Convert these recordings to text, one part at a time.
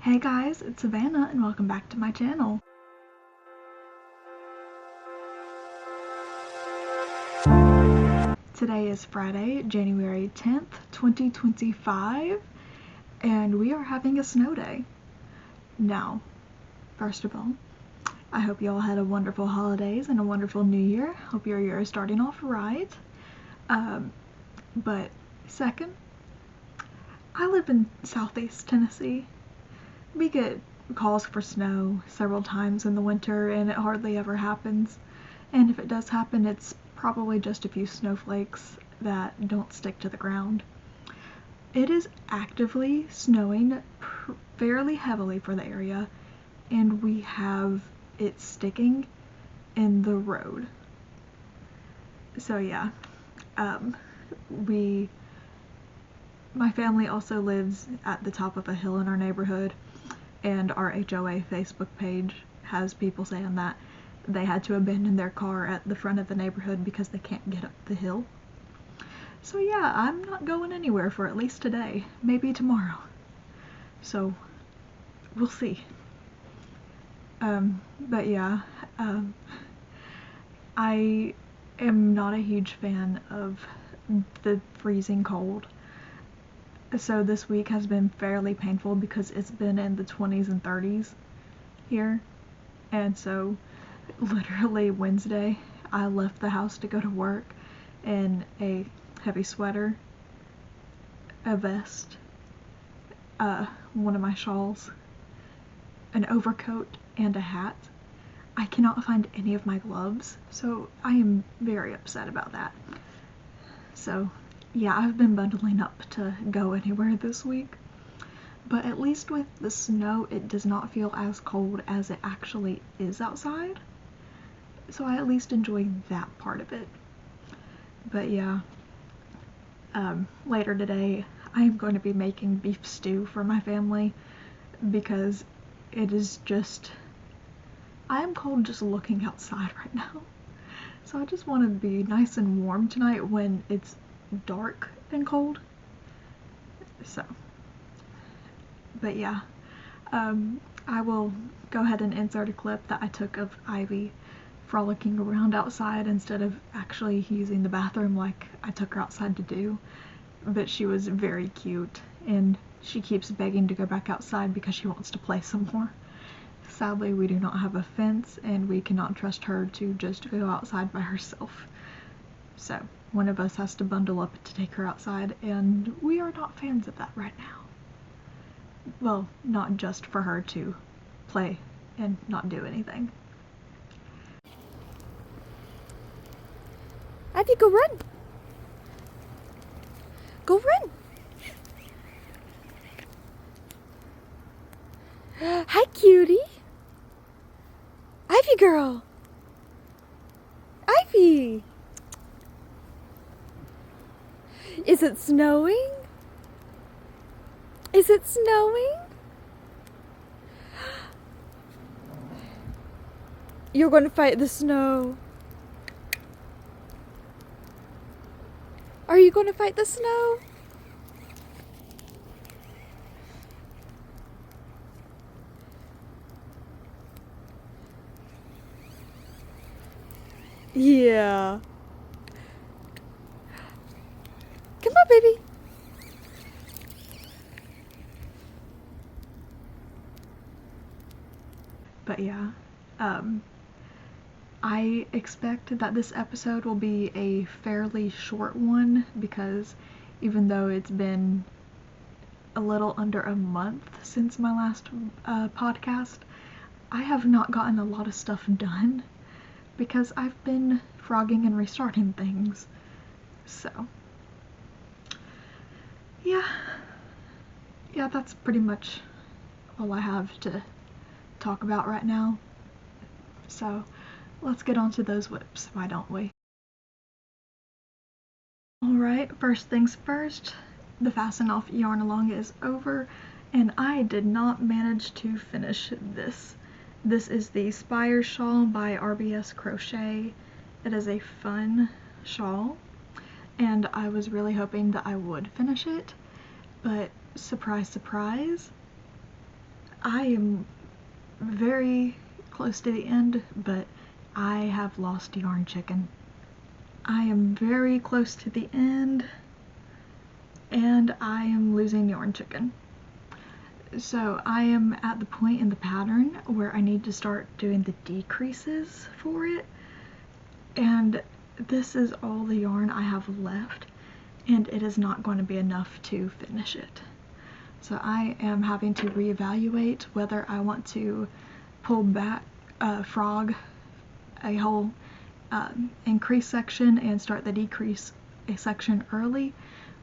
Hey guys, it's Savannah and welcome back to my channel. Today is Friday, January 10th, 2025, and we are having a snow day. Now, first of all, I hope you all had a wonderful holidays and a wonderful new year. Hope your year is starting off right. But second, I live in Southeast Tennessee. We get calls for snow several times in the winter and it hardly ever happens. And if it does happen, it's probably just a few snowflakes that don't stick to the ground. It is actively snowing fairly heavily for the area, and we have it sticking in the road. So yeah, my family also lives at the top of a hill in our neighborhood, and our HOA Facebook page has people saying that they had to abandon their car at the front of the neighborhood because they can't get up the hill. So yeah, I'm not going anywhere for at least today, maybe tomorrow. So we'll see. But yeah, I am not a huge fan of the freezing cold. So this week has been fairly painful because it's been in the 20s and 30s here. And so literally Wednesday, I left the house to go to work in a heavy sweater, a vest, one of my shawls, an overcoat, and a hat. I cannot find any of my gloves, so I am very upset about that. So yeah, I've been bundling up to go anywhere this week, but at least with the snow, it does not feel as cold as it actually is outside, so I at least enjoy that part of it. But yeah, later today, I am going to be making beef stew for my family because it is just, I am cold just looking outside right now. So I just want to be nice and warm tonight when it's dark and cold. So, but yeah, I will go ahead and insert a clip that I took of Ivy frolicking around outside instead of actually using the bathroom like I took her outside to do. But she was very cute and she keeps begging to go back outside because she wants to play some more. Sadly, we do not have a fence and we cannot trust her to just go outside by herself. So one of us has to bundle up to take her outside, and we are not fans of that right now. Well, not just for her to play and not do anything. Ivy, go run! Go run! Hi, cutie! Ivy girl! Ivy! Is it snowing? Is it snowing? You're going to fight the snow. Are you going to fight the snow? Yeah. Come on, baby. But yeah, I expect that this episode will be a fairly short one because even though it's been a little under a month since my last podcast, I have not gotten a lot of stuff done because I've been frogging and restarting things. So yeah, that's pretty much all I have to talk about right now. So let's get on to those whips, why don't we? Alright, first things first, the fasten off yarn along is over, and I did not manage to finish this. This is the Spire shawl by RBS Crochet. It is a fun shawl, and I was really hoping that I would finish it, but surprise, surprise, I am very close to the end, but I have lost Yarn Chicken. I am very close to the end, and I am losing Yarn Chicken. So I am at the point in the pattern where I need to start doing the decreases for it, and this is all the yarn I have left, and it is not going to be enough to finish it. So I am having to reevaluate whether I want to pull back frog a whole increase section and start the decrease section early,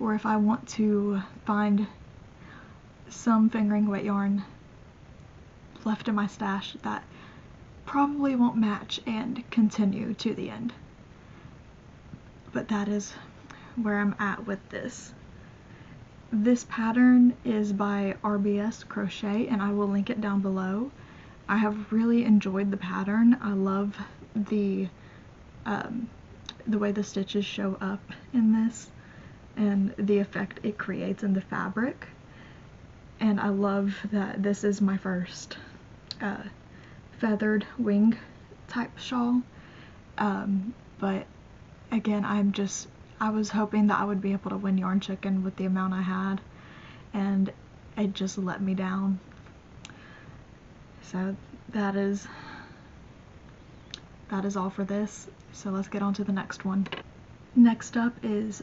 or if I want to find some fingering weight yarn left in my stash that probably won't match and continue to the end. But that is where I'm at with this. This pattern is by RBS Crochet, and I will link it down below. I have really enjoyed the pattern. I love the way the stitches show up in this and the effect it creates in the fabric. And I love that this is my first feathered wing type shawl. But again, I was hoping that I would be able to win Yarn Chicken with the amount I had, and it just let me down. So that is all for this. So let's get on to the next one. Next up is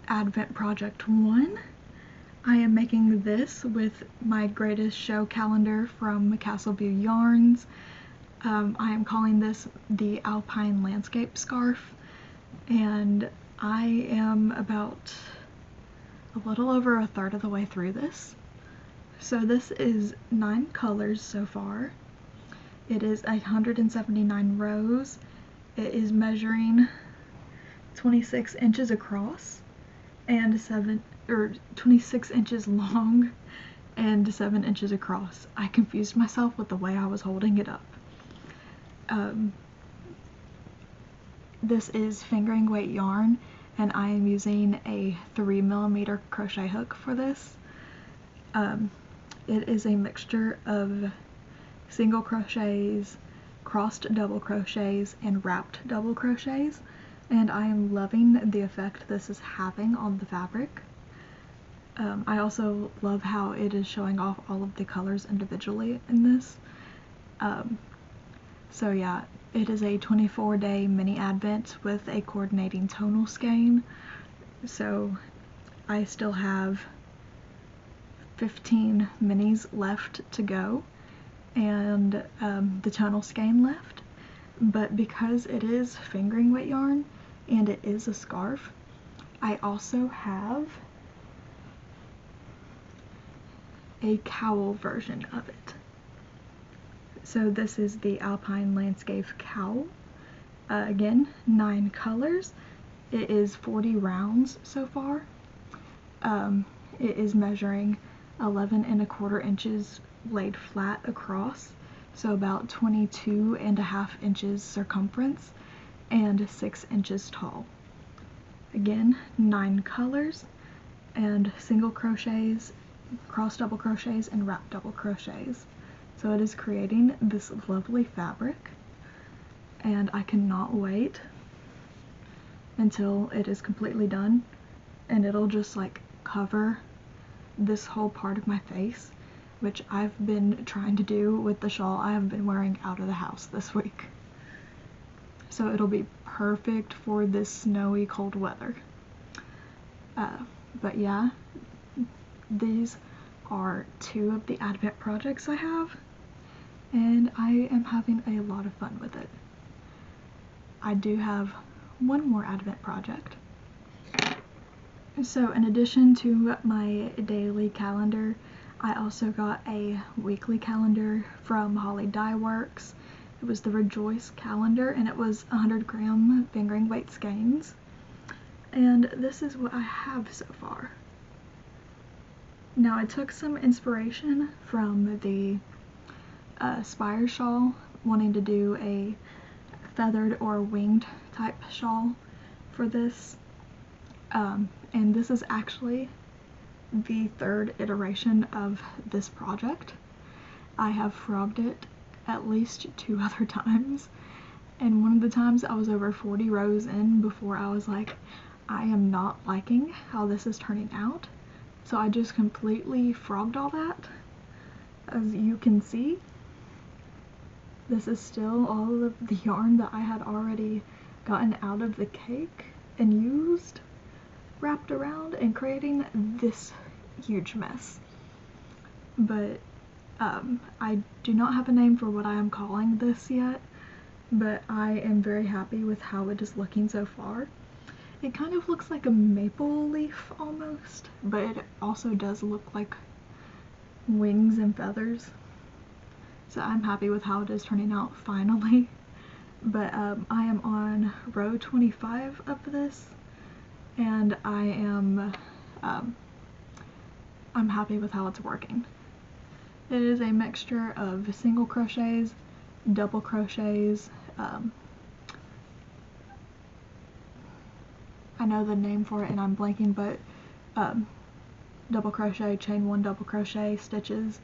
Advent Project 1. I am making this with my greatest show calendar from Castleview Yarns. I am calling this the Alpine Landscape Scarf, and I am about a little over a third of the way through this. So this is 9 colors so far. It is 179 rows. It is measuring 26 inches across and 26 inches long and 7 inches across. I confused myself with the way I was holding it up. This is fingering weight yarn, and I am using a 3mm crochet hook for this. It is a mixture of single crochets, crossed double crochets, and wrapped double crochets, and I am loving the effect this is having on the fabric. I also love how it is showing off all of the colors individually in this. So yeah, it is a 24-day mini advent with a coordinating tonal skein. So I still have 15 minis left to go, and the tonal skein left. But because it is fingering weight yarn and it is a scarf, I also have a cowl version of it. So this is the Alpine Landscape Cowl. Again, 9 colors. It is 40 rounds so far. It is measuring 11¼ inches laid flat across, so about 22½ inches circumference and 6 inches tall. Again, 9 colors and single crochets, cross double crochets, and wrap double crochets. So it is creating this lovely fabric, and I cannot wait until it is completely done, and it'll just like cover this whole part of my face, which I've been trying to do with the shawl I have been wearing out of the house this week. So it'll be perfect for this snowy cold weather. But yeah, these are 2 of the Advent projects I have, and I am having a lot of fun with it. I do have one more Advent project. So in addition to my daily calendar, I also got a weekly calendar from Holly Dye Works. It was the Rejoice calendar, and it was 100-gram fingering weight skeins. And this is what I have so far. Now I took some inspiration from the Spire shawl, wanting to do a feathered or winged type shawl for this. And this is actually the 3rd iteration of this project. I have frogged it at least 2 other times, and one of the times I was over 40 rows in before I was like, I am not liking how this is turning out. So I just completely frogged all that. As you can see, this is still all of the yarn that I had already gotten out of the cake and used, wrapped around, and creating this huge mess. But I do not have a name for what I am calling this yet, but I am very happy with how it is looking so far. It kind of looks like a maple leaf almost, but it also does look like wings and feathers. So I'm happy with how it is turning out finally. But I am on row 25 of this, and I'm happy with how it's working. It is a mixture of single crochets, double crochets, I know the name for it and I'm blanking, but double crochet, chain 1 double crochet stitches,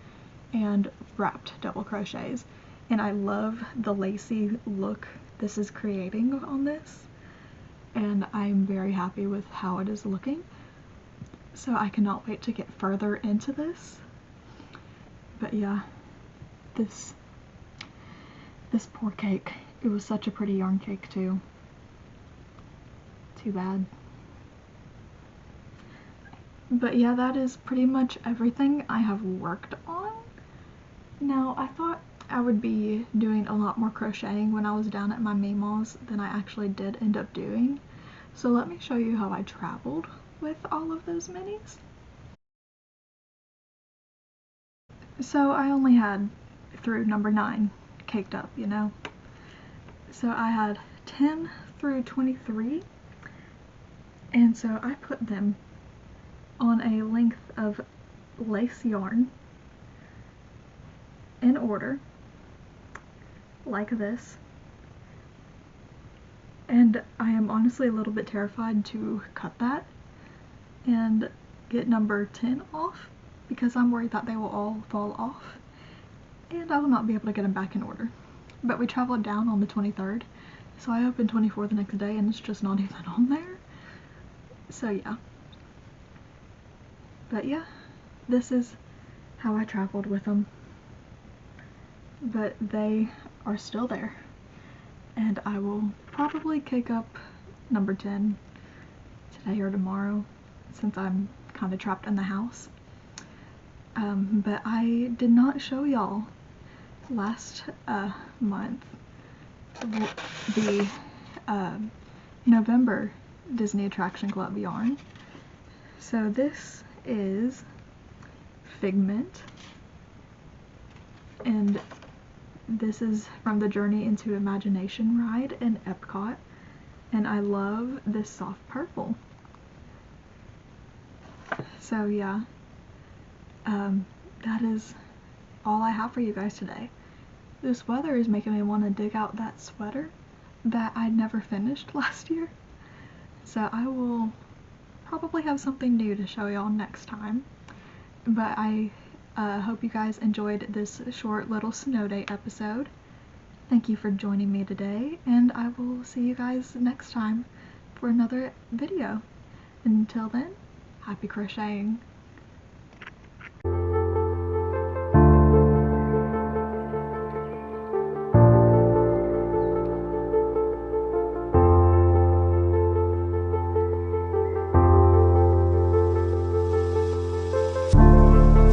and wrapped double crochets. And I love the lacy look this is creating on this, and I'm very happy with how it is looking. So I cannot wait to get further into this. But yeah, this poor cake. It was such a pretty yarn cake too. Too bad. But yeah, that is pretty much everything I have worked on. Now, I thought I would be doing a lot more crocheting when I was down at my Meemaw's than I actually did end up doing. So let me show you how I traveled with all of those minis. So I only had through number 9 caked up, you know? So I had 10 through 23, and so I put them on a length of lace yarn in order, like this. And I am honestly a little bit terrified to cut that and get number 10 off, because I'm worried that they will all fall off and I will not be able to get them back in order. But we traveled down on the 23rd, so I opened 24 the next day and it's just not even on there. So yeah. But yeah, this is how I traveled with them. But they are still there, and I will probably cake up number 10 today or tomorrow, since I'm kind of trapped in the house. But I did not show y'all last month the November Disney Attraction Club yarn. So this is Figment, and this is from the Journey into Imagination ride in Epcot, and I love this soft purple. So yeah, that is all I have for you guys today. This weather is making me want to dig out that sweater that I never finished last year, so I will probably have something new to show y'all next time. But I hope you guys enjoyed this short little snow day episode. Thank you for joining me today, and I will see you guys next time for another video. Until then, happy crocheting.